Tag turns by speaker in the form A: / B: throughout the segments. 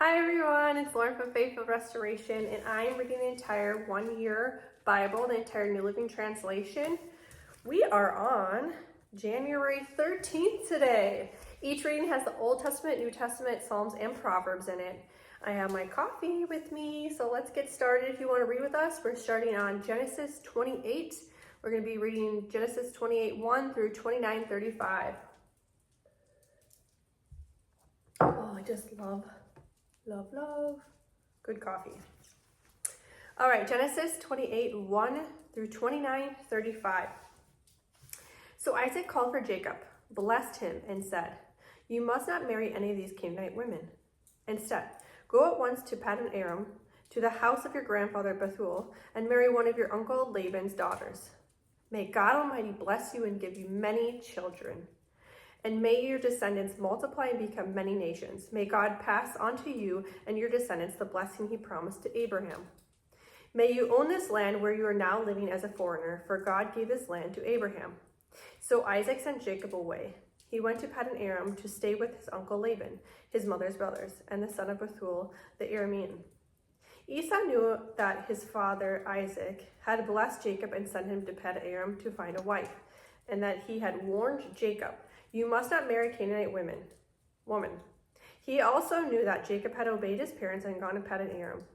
A: Hi everyone, it's Lauren from Faithful Restoration, and I'm reading the entire one-year Bible, the entire New Living Translation. We are on January 13th today. Each reading has the Old Testament, New Testament, Psalms, and Proverbs in it. I have my coffee with me, so let's get started. If you want to read with us, we're starting on Genesis 28. We're going to be reading Genesis 28:1 through 29:35. Oh, I just love good coffee. All right, Genesis 28:1 through 29:35. So Isaac called for Jacob, blessed him, and said, "You must not marry any of these Canaanite women. Instead, go at once to Paddan Aram, to the house of your grandfather Bethuel, and marry one of your uncle Laban's daughters. May God Almighty bless you and give you many children. And may your descendants multiply and become many nations. May God pass on to you and your descendants the blessing he promised to Abraham. May you own this land where you are now living as a foreigner, for God gave this land to Abraham." So Isaac sent Jacob away. He went to Paddan Aram to stay with his uncle Laban, his mother's brothers, and the son of Bethuel the Aramean. Esau knew that his father Isaac had blessed Jacob and sent him to Paddan Aram to find a wife, and that he had warned Jacob, "You must not marry Canaanite woman." He also knew that Jacob had obeyed his parents and gone to Paddan Aram.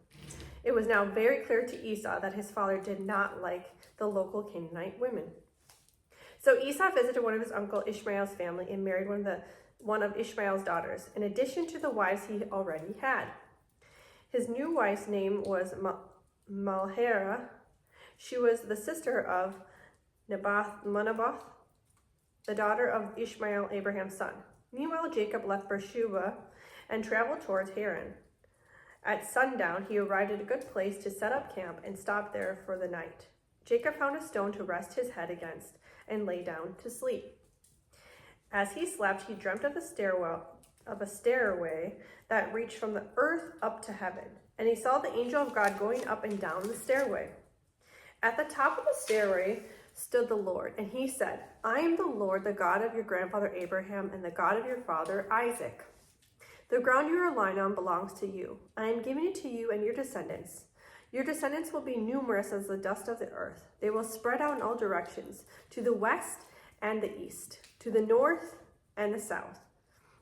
A: It was now very clear to Esau that his father did not like the local Canaanite women. So Esau visited one of his uncle Ishmael's family and married one of Ishmael's daughters, in addition to the wives he already had. His new wife's name was Malhera. She was the sister of Nebaioth, the daughter of Ishmael, Abraham's son. Meanwhile, Jacob left Beersheba and traveled towards Haran. At sundown, he arrived at a good place to set up camp and stopped there for the night. Jacob found a stone to rest his head against and lay down to sleep. As he slept, he dreamt of a stairway that reached from the earth up to heaven, and he saw the angel of God going up and down the stairway. At the top of the stairway stood the Lord, and he said, "I am the Lord, the God of your grandfather Abraham and the God of your father Isaac. The ground you are lying on belongs to you. I am giving it to you and your descendants. Your descendants will be numerous as the dust of the earth. They will spread out in all directions, to the west and the east, to the north and the south.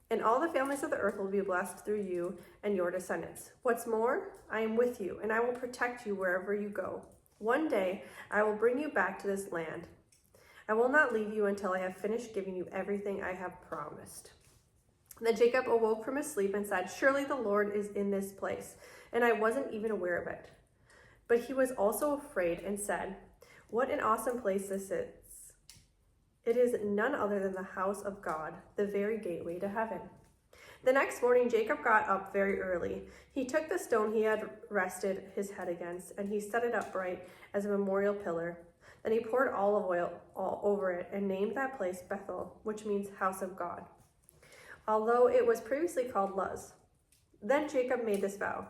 A: And all the families of the earth will be blessed through you and your descendants. What's more, I am with you, and I will protect you wherever you go. One day, I will bring you back to this land. I will not leave you until I have finished giving you everything I have promised." Then Jacob awoke from his sleep and said, "Surely the Lord is in this place, and I wasn't even aware of it." But he was also afraid and said, "What an awesome place this is. It is none other than the house of God, the very gateway to heaven." The next morning, Jacob got up very early. He took the stone he had rested his head against, and he set it upright as a memorial pillar. Then he poured olive oil all over it and named that place Bethel, which means house of God, although it was previously called Luz. Then Jacob made this vow: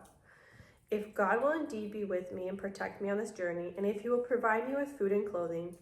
A: "If God will indeed be with me and protect me on this journey, and if he will provide me with food and clothing,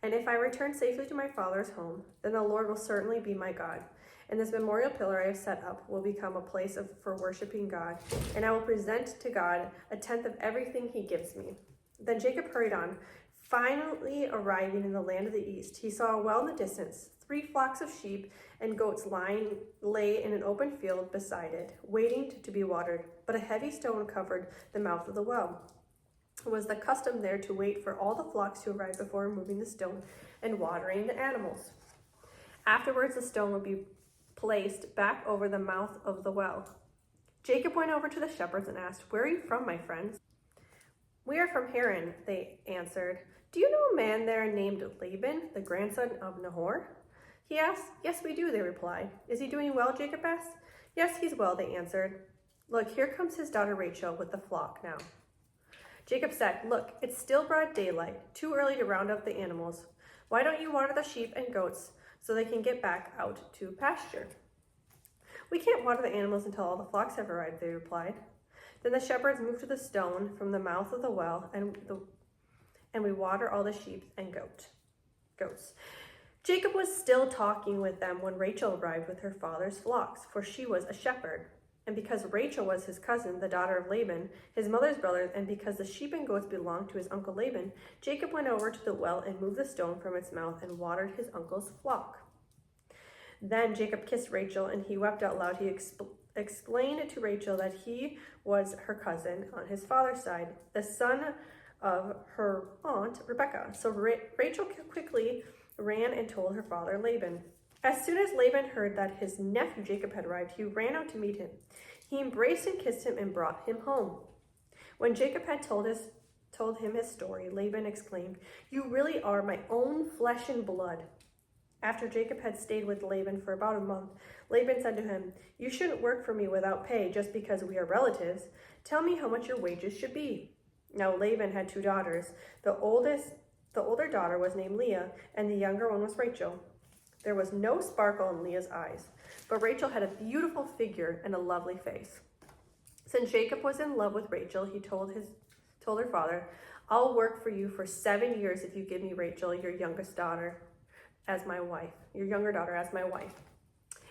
A: and if I return safely to my father's home, then the Lord will certainly be my God. And this memorial pillar I have set up will become a place for worshiping God, and I will present to God a tenth of everything he gives me." Then Jacob hurried on. Finally arriving in the land of the east, he saw a well in the distance. 3 flocks of sheep and goats lay in an open field beside it, waiting to be watered, but a heavy stone covered the mouth of the well. It was the custom there to wait for all the flocks to arrive before removing the stone and watering the animals. Afterwards, the stone would be placed back over the mouth of the well. Jacob went over to the shepherds and asked, "Where are you from, my friends?" "We are from Haran," they answered. "Do you know a man there named Laban, the grandson of Nahor?" he asked. "Yes, we do," they replied. "Is he doing well?" Jacob asked. "Yes, he's well," they answered. "Look, here comes his daughter Rachel with the flock now." Jacob said, "Look, it's still broad daylight, too early to round up the animals. Why don't you water the sheep and goats so they can get back out to pasture?" "We can't water the animals until all the flocks have arrived," they replied. Then the shepherds moved to the stone from the mouth of the well, and we water all the sheep and goats. Jacob was still talking with them when Rachel arrived with her father's flocks, for she was a shepherd. And because Rachel was his cousin, the daughter of Laban, his mother's brother, and because the sheep and goats belonged to his uncle Laban, Jacob went over to the well and moved the stone from its mouth and watered his uncle's flock. Then Jacob kissed Rachel, and he wept out loud. He explained to Rachel that he was her cousin on his father's side, the son of her aunt Rebekah. So Rachel quickly ran and told her father Laban. As soon as Laban heard that his nephew Jacob had arrived, he ran out to meet him. He embraced and kissed him and brought him home. When Jacob had told him his story, Laban exclaimed, "You really are my own flesh and blood." After Jacob had stayed with Laban for about a month, Laban said to him, "You shouldn't work for me without pay just because we are relatives. Tell me how much your wages should be." Now Laban had 2 daughters. The older daughter was named Leah, and the younger one was Rachel. There was no sparkle in Leah's eyes, but Rachel had a beautiful figure and a lovely face. Since Jacob was in love with Rachel, he told her father, "I'll work for you for 7 years if you give me Rachel, your younger daughter, as my wife."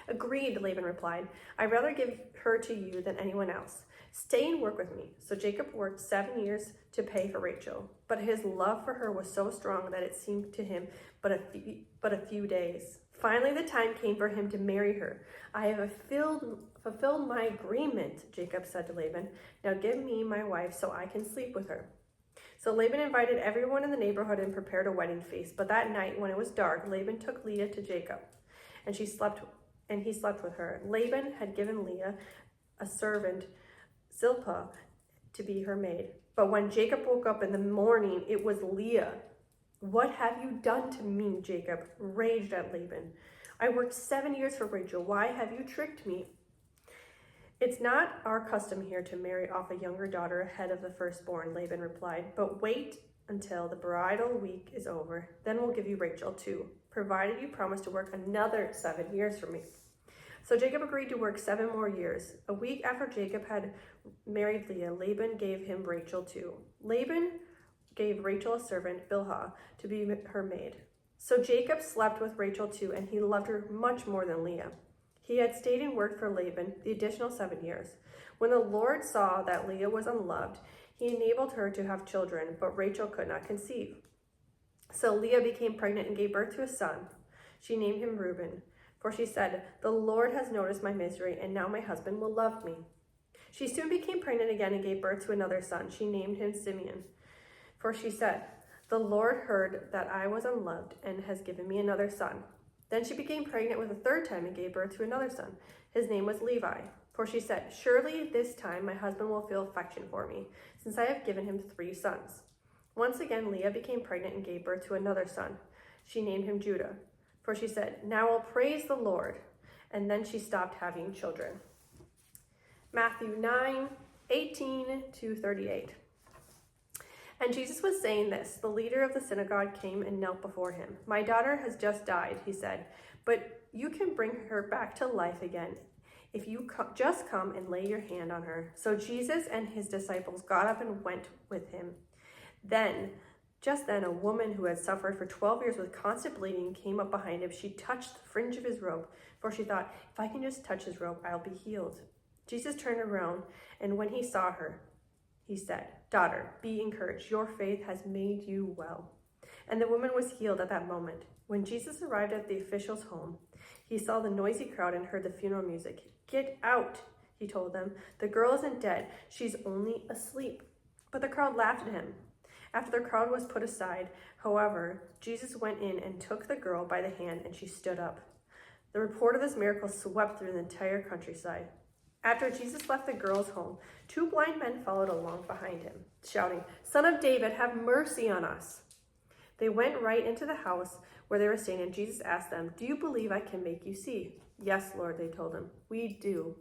A: "Agreed," Laban replied. "I'd rather give her to you than anyone else. Stay and work with me." So Jacob worked 7 years to pay for Rachel, but his love for her was so strong that it seemed to him but a few days. Finally, the time came for him to marry her. "I have fulfilled my agreement," Jacob said to Laban. "Now give me my wife so I can sleep with her." So Laban invited everyone in the neighborhood and prepared a wedding feast. But that night, when it was dark, Laban took Leah to Jacob, and he slept with her. Laban had given Leah a servant, Zilpah, to be her maid. But when Jacob woke up in the morning, it was Leah. "What have you done to me?" Jacob raged at Laban. "I worked 7 years for Rachel. Why have you tricked me?" "It's not our custom here to marry off a younger daughter ahead of the firstborn," Laban replied. "But wait until the bridal week is over. Then we'll give you Rachel too, provided you promise to work another 7 years for me." So Jacob agreed to work 7 more years. A week after Jacob had married Leah, Laban gave him Rachel too. Laban gave Rachel a servant, Bilhah, to be her maid. So Jacob slept with Rachel too, and he loved her much more than Leah. He had stayed and worked for Laban the additional 7 years. When the Lord saw that Leah was unloved, he enabled her to have children, but Rachel could not conceive. So Leah became pregnant and gave birth to a son. She named him Reuben, for she said, "The Lord has noticed my misery, and now my husband will love me." She soon became pregnant again and gave birth to another son. She named him Simeon, for she said, "The Lord heard that I was unloved and has given me another son." Then she became pregnant with a 3rd time and gave birth to another son. His name was Levi, for she said, "Surely this time my husband will feel affection for me, since I have given him 3 sons." Once again, Leah became pregnant and gave birth to another son. She named him Judah, for she said, "Now I'll praise the Lord." And then she stopped having children. Matthew 9:18-38. And Jesus was saying this. The leader of the synagogue came and knelt before him. "My daughter has just died," he said, "but you can bring her back to life again if you just come and lay your hand on her." So Jesus and his disciples got up and went with him. Just then, a woman who had suffered for 12 years with constant bleeding came up behind him. She touched the fringe of his robe, for she thought, "If I can just touch his robe, I'll be healed." Jesus turned around, and when he saw her, he said, "Daughter, be encouraged. Your faith has made you well." And the woman was healed at that moment. When Jesus arrived at the official's home, he saw the noisy crowd and heard the funeral music. "Get out," he told them. "The girl isn't dead. She's only asleep." But the crowd laughed at him. After the crowd was put aside, however, Jesus went in and took the girl by the hand, and she stood up. The report of this miracle swept through the entire countryside. After Jesus left the girl's home, 2 blind men followed along behind him, shouting, "Son of David, have mercy on us." They went right into the house where they were staying, and Jesus asked them, "Do you believe I can make you see?" "Yes, Lord," they told him. "We do."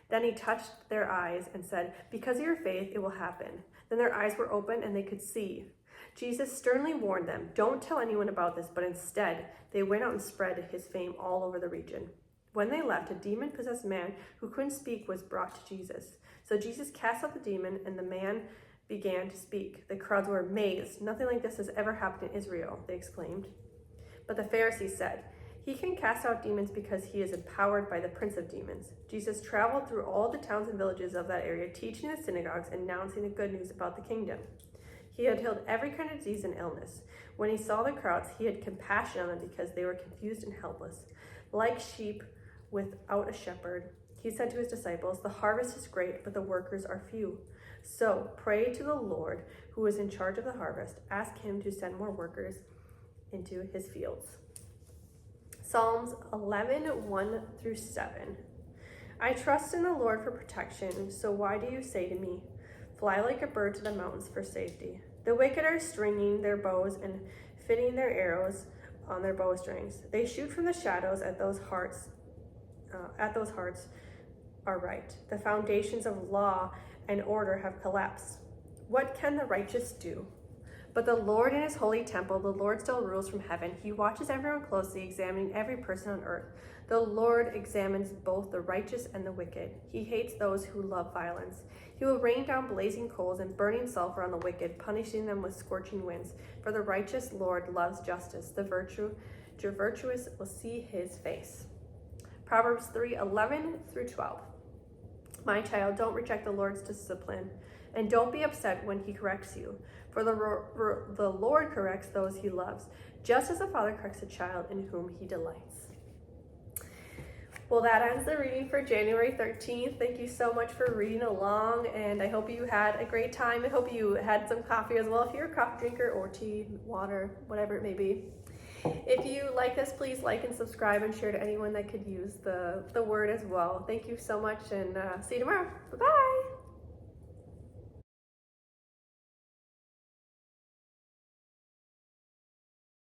A: Then he touched their eyes and said, "Because of your faith, it will happen." Then their eyes were opened and they could see. Jesus sternly warned them, "Don't tell anyone about this," but instead, they went out and spread his fame all over the region. When they left, a demon-possessed man who couldn't speak was brought to Jesus. So Jesus cast out the demon, and the man began to speak. The crowds were amazed. "Nothing like this has ever happened in Israel," they exclaimed. But the Pharisees said, He can cast out demons because he is empowered by the prince of demons. Jesus traveled through all the towns and villages of that area, teaching in the synagogues and announcing the good news about the kingdom. He had healed every kind of disease and illness. When he saw the crowds, he had compassion on them because they were confused and helpless. Like sheep without a shepherd, he said to his disciples, "The harvest is great, but the workers are few. So pray to the Lord, who is in charge of the harvest. Ask him to send more workers into his fields." Psalms 11, 1 through 7. I trust in the Lord for protection, so why do you say to me, "Fly like a bird to the mountains for safety"? The wicked are stringing their bows and fitting their arrows on their bowstrings. They shoot from the shadows at those hearts are right. The foundations of law and order have collapsed. What can the righteous do? But the Lord in his holy temple, the Lord still rules from heaven. He watches everyone closely, examining every person on earth. The Lord examines both the righteous and the wicked. He hates those who love violence. He will rain down blazing coals and burning sulfur on the wicked, punishing them with scorching winds. For the righteous Lord loves justice. The virtuous will see his face. Proverbs 3, 11 through 12. My child, don't reject the Lord's discipline, and don't be upset when he corrects you. For the Lord corrects those he loves, just as a father corrects a child in whom he delights. Well, that ends the reading for January 13th. Thank you so much for reading along, and I hope you had a great time. I hope you had some coffee as well, if you're a coffee drinker, or tea, water, whatever it may be. If you like this, please like and subscribe and share to anyone that could use the word as well. Thank you so much, and see you tomorrow. Bye-bye.